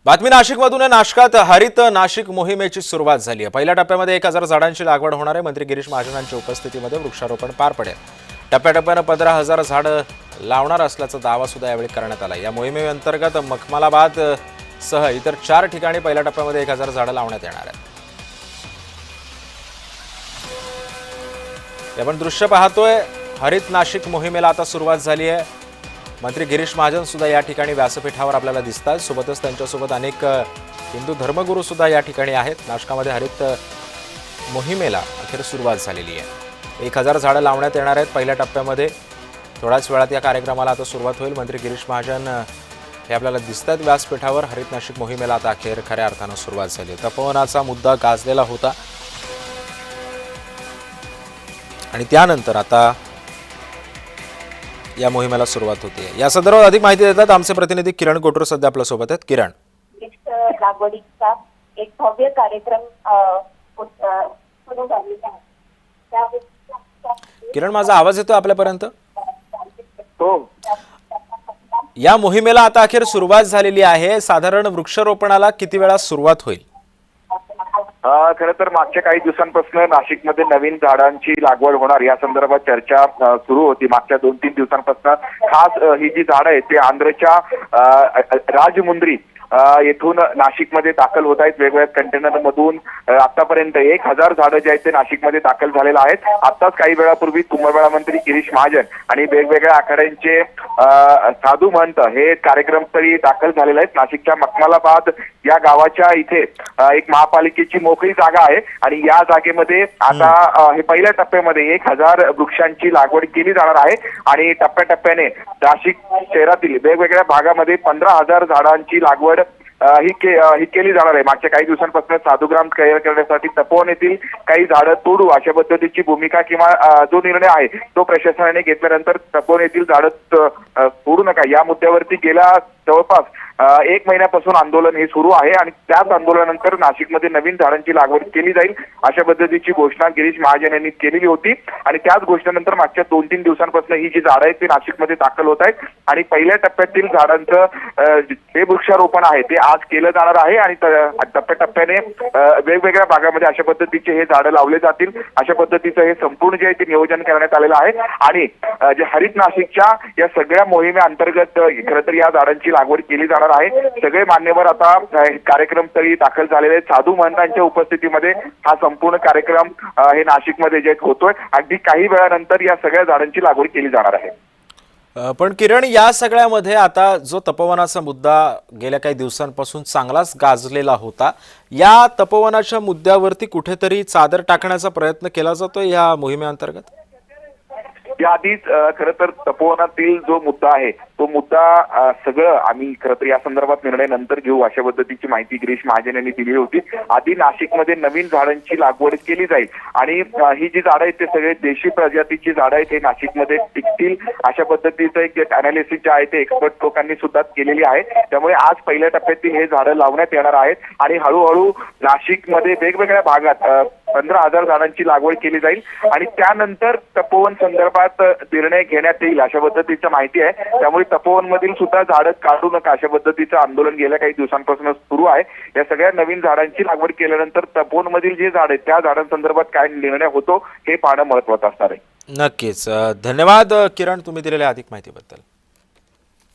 बातमी नाशिकमधून आहे। नाशकात हरित नाशिक मोहिमेची सुरुवात झाली आहे। पहिल्या टप्प्यामध्ये 1000 झाडांची लागवड होणार आहे। मंत्री गिरीश महाजनांच्या उपस्थितीमध्ये वृक्षारोपण पार पडेल। टप्प्याटप्प्याने 15000 झाडं लावणार असल्याचा दावा सुद्धा यावेळी करण्यात आला। या मोहिमेअंतर्गत मखमालाबाद सह इतर 4 ठिकाणी पहिल्या टप्प्यामध्ये 1000 झाडं लावण्यात येणार आहेत। आपण दृश्य पाहतोय, हरित नाशिक मोहिमेला आता सुरुवात झाली आहे। मंत्री गिरीश महाजन सुद्धा या ठिकाणी व्यासपीठावर आपल्याला दिसतात। सोबतच त्यांच्यासोबत अनेक हिंदू धर्मगुरू सुद्धा या ठिकाणी आहेत। नाशकामध्ये हरित मोहिमेला अखेर सुरुवात झालेली आहे। 1000 झाडं लावण्यात येणार आहेत पहिल्या टप्प्यामध्ये। थोड्याच वेळात या कार्यक्रमाला आता सुरुवात होईल। मंत्री गिरीश महाजन हे आपल्याला दिसतात व्यासपीठावर। हरित नाशिक मोहिमेला आता अखेर खऱ्या अर्थानं सुरुवात झाली। तपोवनाचा मुद्दा गाजलेला होता आणि त्यानंतर आता या मोहिमेला सुरुवात होते। या संदर्भात अधिक माहिती देतात आमचे प्रतिनिधी किरण कोटूर सध्या आपल्या सोबत आहेत। किरण, लागवडीचा एक भव्य कार्यक्रम सुरू झालेला आहे। किरण, माझा आवाज येतो आपल्यापर्यंत? हो, या मोहिमेला आता अखेर सुरुवात झालेली आहे। साधारण वृक्षारोपणाला किती वेळा सुरुवात होईल? खरं तर मागच्या काही दिवसांपासून नाशिकमध्ये नवीन झाडांची लागवड होणार या संदर्भात चर्चा सुरू होती। मागच्या 2-3 दिवसांपासून खास ही जी झाडं आहेत ते आंध्रच्या राजमुंद्री येथून नाशिकमध्ये दाखल होत आहेत। वेगवेगळ्या कंटेनर मधून आतापर्यंत 1000 झाडं जे आहेत ते नाशिकमध्ये दाखल झालेलं आहेत। आताच काही वेळापूर्वी कुंभमेळा मंत्री गिरीश महाजन आणि वेगवेगळ्या आखाड्यांचे साधू महंत हे कार्यक्रमस्थळी दाखल झालेले आहेत। नाशिकच्या मखमालाबाद या गावाच्या इथे एक महापालिकेची मोकळी जागा आहे आणि या जागेमध्ये आता हे पहिल्या टप्प्यामध्ये 1000 वृक्षांची लागवड केली जाणार आहे आणि टप्प्याटप्प्याने नाशिक शहरातील वेगवेगळ्या भागामध्ये 15000 झाडांची लागवड ही केली जाणार आहे। मागच्या काही दिवसांपासून साधूग्राम तयार करण्यासाठी तपोवन येथील काही झाडं तोडू अशा पद्धतीची भूमिका किंवा जो निर्णय आहे तो प्रशासनाने घेतल्यानंतर तपोवन येथील झाडं तोडू नका या मुद्द्यावरती गेल्या जवळपास 1 महिन्यापासून आंदोलन हे सुरू आहे आणि त्याच आंदोलनानंतर नाशिकमध्ये नवीन झाडांची लागवड केली जाईल अशा पद्धतीची घोषणा गिरीश महाजन यांनी केलेली होती आणि त्याच घोषणेनंतर मागच्या 2-3 दिवसांपासून ही जी झाडं आहेत ती नाशिकमध्ये दाखल होत आहेत आणि पहिल्या टप्प्यातील झाडांचं जे वृक्षारोपण आहे ते आज केलं जाणार आहे आणि टप्प्याटप्प्याने वेगवेगळ्या भागामध्ये अशा पद्धतीचे हे झाडं लावले जातील। अशा पद्धतीचं हे संपूर्ण जे आहे ते नियोजन करण्यात आलेलं आहे आणि जे हरित नाशिकच्या या सगळ्या मोहिमेअंतर्गत खरं तर या झाडांची लागवड केली जाणार आहे। सगळे मान्यवर आता कार्यक्रमस्थळी दाखल झालेले आहेत। साधू महंतांच्या उपस्थितीमध्ये हा संपूर्ण कार्यक्रम हे नाशिकमध्ये जे होतोय। अगदी काही वेळानंतर या सगळ्या झाडांची लागवड केली जाणार आहे। पण किरण, या सगळ्यामध्ये आता जो तपोवनाचा मुद्दा गेल्या काही दिवसांपासून चांगलाच गाजलेला होता, या तपोवनाच्या मुद्द्यावरती कुठेतरी चादर टाकण्याचा प्रयत्न केला जातोय या मोहिमेअंतर्गत? याआधीच खरं तर तपोवनातील जो मुद्दा आहे तो मुद्दा सगळं आम्ही खरं तर या संदर्भात निर्णय नंतर घेऊ अशा पद्धतीची माहिती गिरीश महाजन यांनी दिली होती। आधी नाशिकमध्ये नवीन झाडांची लागवड केली जाईल आणि ही जी झाडं आहेत ते सगळे देशी प्रजातीची झाडं आहेत हे नाशिकमध्ये टिकतील अशा पद्धतीचं एक अनालिसिस जे आहे ते एक्सपर्ट लोकांनी सुद्धा केलेली आहे। त्यामुळे आज पहिल्या टप्प्यातील हे झाडं लावण्यात येणार आहेत आणि हळूहळू नाशिकमध्ये वेगवेगळ्या भागात 15000 झाडांची लागवड केली जाईल आणि त्यानंतर तपोवन संदर्भात निर्णय घेण्यात येईल अशा पद्धतीची माहिती आहे। त्यामुळे तपोवन मधील सुद्धा झाडं काढू नका अशा पद्धतीचं आंदोलन गेल्या काही दिवसांपासून सुरू आहे। या सगळ्या नवीन झाडांची लागवड केल्यानंतर तपोवन मधील जे झाड आहेत त्या झाडांसंदर्भात काय निर्णय होतो हे पाहणं महत्त्वाचं असणार आहे। नक्कीच। धन्यवाद किरण, तुम्ही दिलेल्या अधिक माहितीबद्दल।